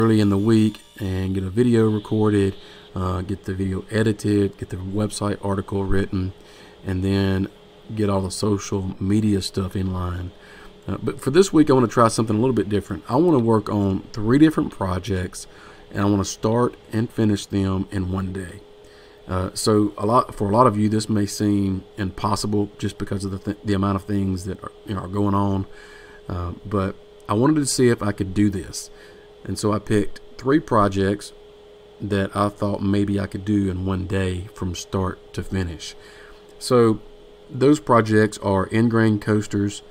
early in the week and get a video recorded, get the video edited, get the website article written, and then get all the social media stuff in line. But for this week, I want to try something a little bit different. I want to work on 3 different projects, and I want to start and finish them in one day. So for a lot of you, this may seem impossible just because of the amount of things that are going on. But I wanted to see if I could do this, and so I picked 3 projects that I thought maybe I could do in one day from start to finish. So those projects are ingrain coasters,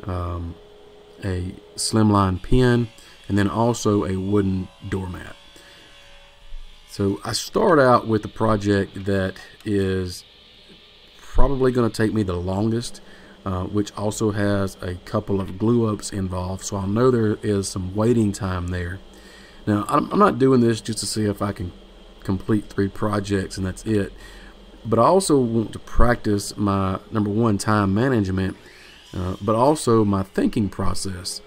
a slimline pen, and then also a wooden doormat. So I start out with the project that is probably going to take me the longest, which also has a couple of glue ups involved, so I know there is some waiting time there. Now, I'm not doing this just to see if I can complete 3 projects and that's it, but I also want to practice my, number one, time management, but also my thinking process.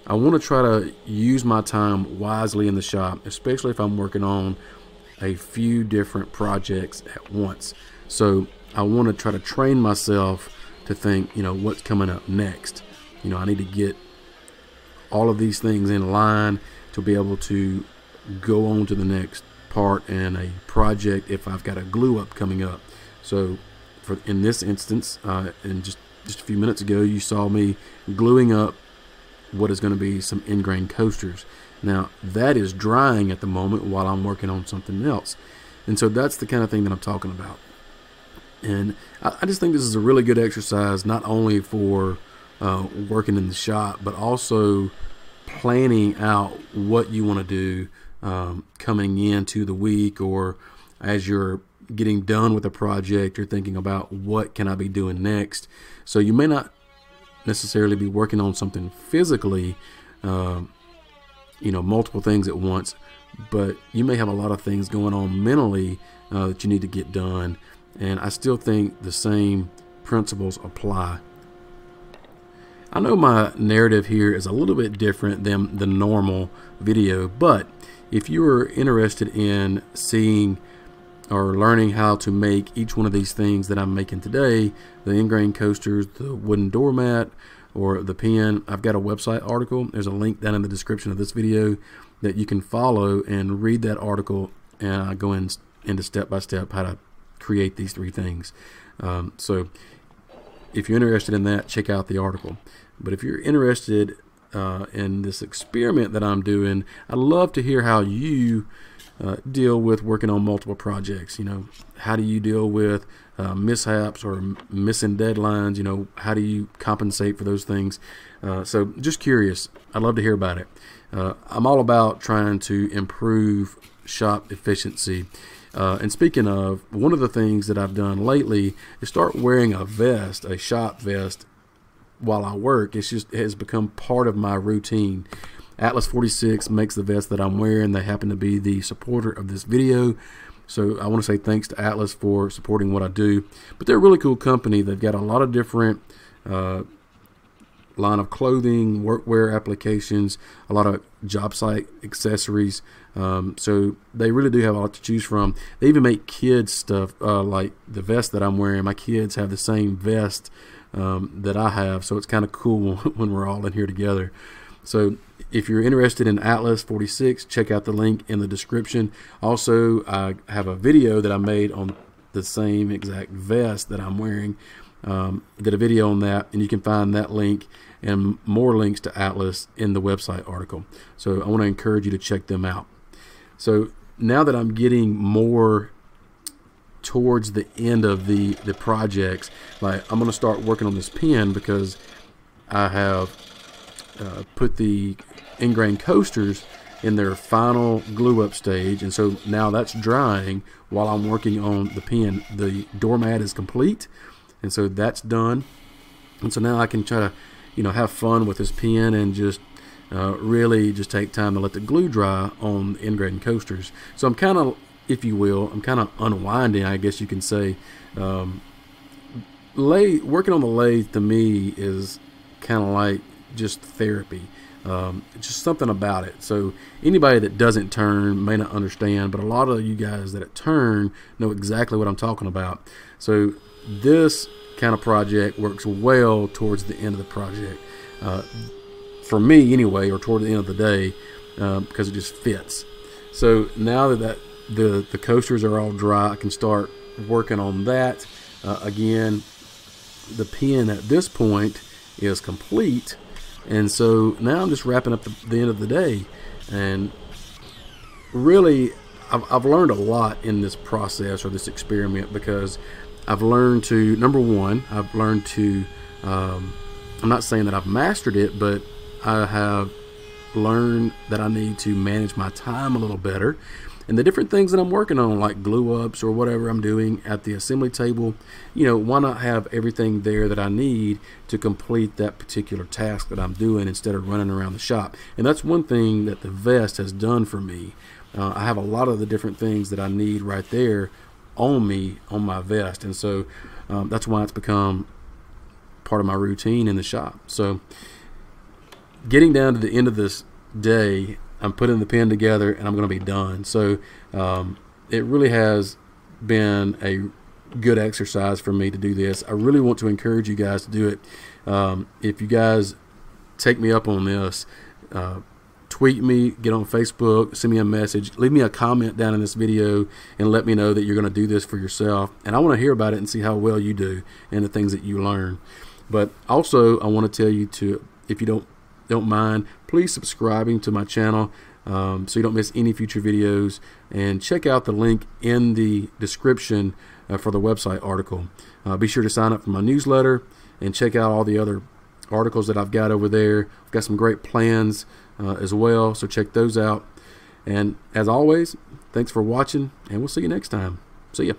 I want to try to use my time wisely in the shop, especially if I'm working on a few different projects at once. So I want to try to train myself to think, what's coming up next. I need to get all of these things in line to be able to go on to the next part in a project if I've got a glue up coming up. So in this instance, and just a few minutes ago, you saw me gluing up what is going to be some ingrain coasters. Now that is drying at the moment while I'm working on something else, and so that's the kind of thing that I'm talking about. And I just think this is a really good exercise, not only for working in the shop, but also planning out what you want to do coming into the week, or as you're getting done with a project, you're thinking about what can I be doing next. So you may not necessarily be working on something physically, multiple things at once, but you may have a lot of things going on mentally that you need to get done. And I still think the same principles apply. I know my narrative here is a little bit different than the normal video, but if you are interested in seeing or learning how to make each one of these things that I'm making today, the ingrain coasters, the wooden doormat, or the pen, I've got a website article. There's a link down in the description of this video that you can follow and read that article, and I go into step by step how to create these 3 things. So if you're interested in that, check out the article. But if you're interested in this experiment that I'm doing, I'd love to hear how you deal with working on multiple projects. How do you deal with mishaps or missing deadlines? How do you compensate for those things? So just curious. I'd love to hear about it. I'm all about trying to improve shop efficiency. And speaking of, one of the things that I've done lately is start wearing a vest, a shop vest, while I work. It has become part of my routine. Atlas 46 makes the vest that I'm wearing. They happen to be the supporter of this video, so I want to say thanks to Atlas for supporting what I do. But they're a really cool company. They've got a lot of different line of clothing, workwear applications, a lot of job site accessories. So they really do have a lot to choose from. They even make kids stuff, like the vest that I'm wearing. My kids have the same vest that I have, so it's kind of cool when we're all in here together. So if you're interested in Atlas 46, check out the link in the description. Also, I have a video that I made on the same exact vest that I'm wearing. Did a video on that, and you can find that link and more links to Atlas in the website article. So I want to encourage you to check them out. So now that I'm getting more towards the end of the projects, like I'm going to start working on this pen because I have put the ingrain coasters in their final glue up stage, and so now that's drying while I'm working on the pen. The doormat is complete, and so that's done, and so now I can try to have fun with this pen and just really just take time to let the glue dry on the ingrain coasters. So I'm kind of, if you will, I'm kind of unwinding, I guess you can say. Working on the lathe to me is kind of like just therapy. Just something about it. So anybody that doesn't turn may not understand, but a lot of you guys that turn know exactly what I'm talking about. So this kind of project works well towards the end of the project, for me anyway, or toward the end of the day, because it just fits. So now that the coasters are all dry, I can start working on that. Again, the pen at this point is complete, and so now I'm just wrapping up the end of the day. And really, I've learned a lot in this process or this experiment, because I've learned to, number one, I've learned to, I'm not saying that I've mastered it, but I have learned that I need to manage my time a little better. And the different things that I'm working on, like glue ups or whatever I'm doing at the assembly table, why not have everything there that I need to complete that particular task that I'm doing, instead of running around the shop. And that's one thing that the vest has done for me. I have a lot of the different things that I need right there on me, on my vest. And so that's why it's become part of my routine in the shop. So getting down to the end of this day, I'm putting the pen together and I'm going to be done. So it really has been a good exercise for me to do this. I really want to encourage you guys to do it. If you guys take me up on this, tweet me, get on Facebook, send me a message, leave me a comment down in this video, and let me know that you're going to do this for yourself. And I want to hear about it and see how well you do and the things that you learn. But also, I want to tell you to, if you don't mind, please subscribing to my channel, so you don't miss any future videos, and check out the link in the description for the website article. Be sure to sign up for my newsletter and check out all the other articles that I've got over there. I've got some great plans as well, so check those out. And as always, thanks for watching, and we'll see you next time. See ya.